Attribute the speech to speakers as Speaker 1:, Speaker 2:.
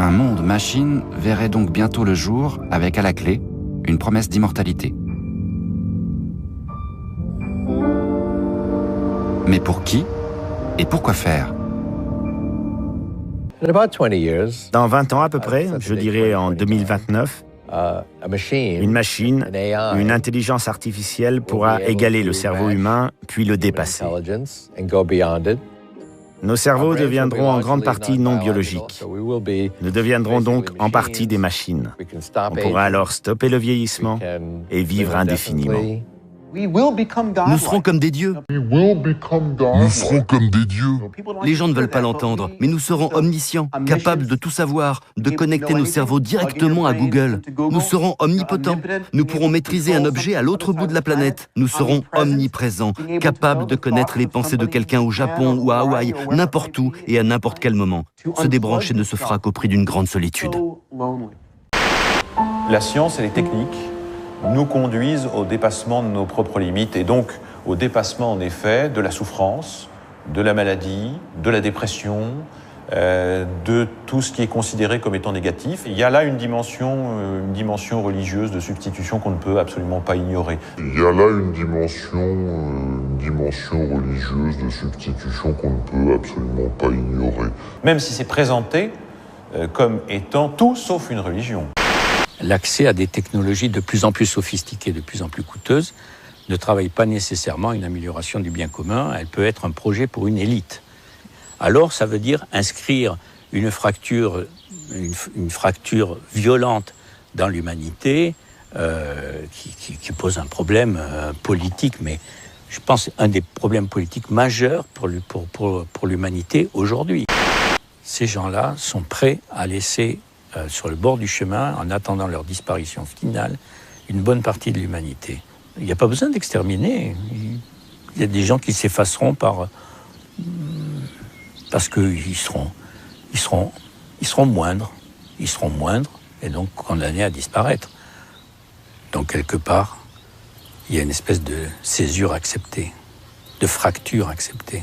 Speaker 1: Un monde machine verrait donc bientôt le jour avec à la clé une promesse d'immortalité. Mais pour qui et pourquoi faire ?
Speaker 2: Dans 20 ans à peu près, je dirais en 2029, une machine, une intelligence artificielle pourra égaler le cerveau humain, puis le dépasser. Nos cerveaux deviendront en grande partie non biologiques. Nous deviendrons donc en partie des machines. On pourra alors stopper le vieillissement et vivre indéfiniment.
Speaker 3: Nous serons comme des dieux.
Speaker 4: Nous serons comme des dieux.
Speaker 3: Les gens ne veulent pas l'entendre, mais nous serons omniscients, capables de tout savoir, de connecter nos cerveaux directement à Google. Nous serons omnipotents. Nous pourrons maîtriser un objet à l'autre bout de la planète. Nous serons omniprésents, capables de connaître les pensées de quelqu'un au Japon ou à Hawaï, n'importe où et à n'importe quel moment. Se débrancher ne se fera qu'au prix d'une grande solitude.
Speaker 5: La science et les techniques nous conduisent au dépassement de nos propres limites et donc au dépassement en effet de la souffrance, de la maladie, de la dépression, de tout ce qui est considéré comme étant négatif. Il y a là une dimension religieuse de substitution qu'on ne peut absolument pas ignorer.
Speaker 4: Il y a là une dimension religieuse de substitution qu'on ne peut absolument pas ignorer.
Speaker 5: Même si c'est présenté comme étant tout sauf une religion.
Speaker 6: L'accès à des technologies de plus en plus sophistiquées, de plus en plus coûteuses, ne travaille pas nécessairement une amélioration du bien commun. Elle peut être un projet pour une élite. Alors, ça veut dire inscrire une fracture violente dans l'humanité qui pose un problème politique, mais je pense un des problèmes politiques majeurs pour l'humanité aujourd'hui. Ces gens-là sont prêts à laisser sur le bord du chemin, en attendant leur disparition finale, une bonne partie de l'humanité. Il n'y a pas besoin d'exterminer. Il y a des gens qui s'effaceront parce qu'ils seront moindres. Ils seront moindres et donc condamnés à disparaître. Donc quelque part, il y a une espèce de césure acceptée, de fracture acceptée.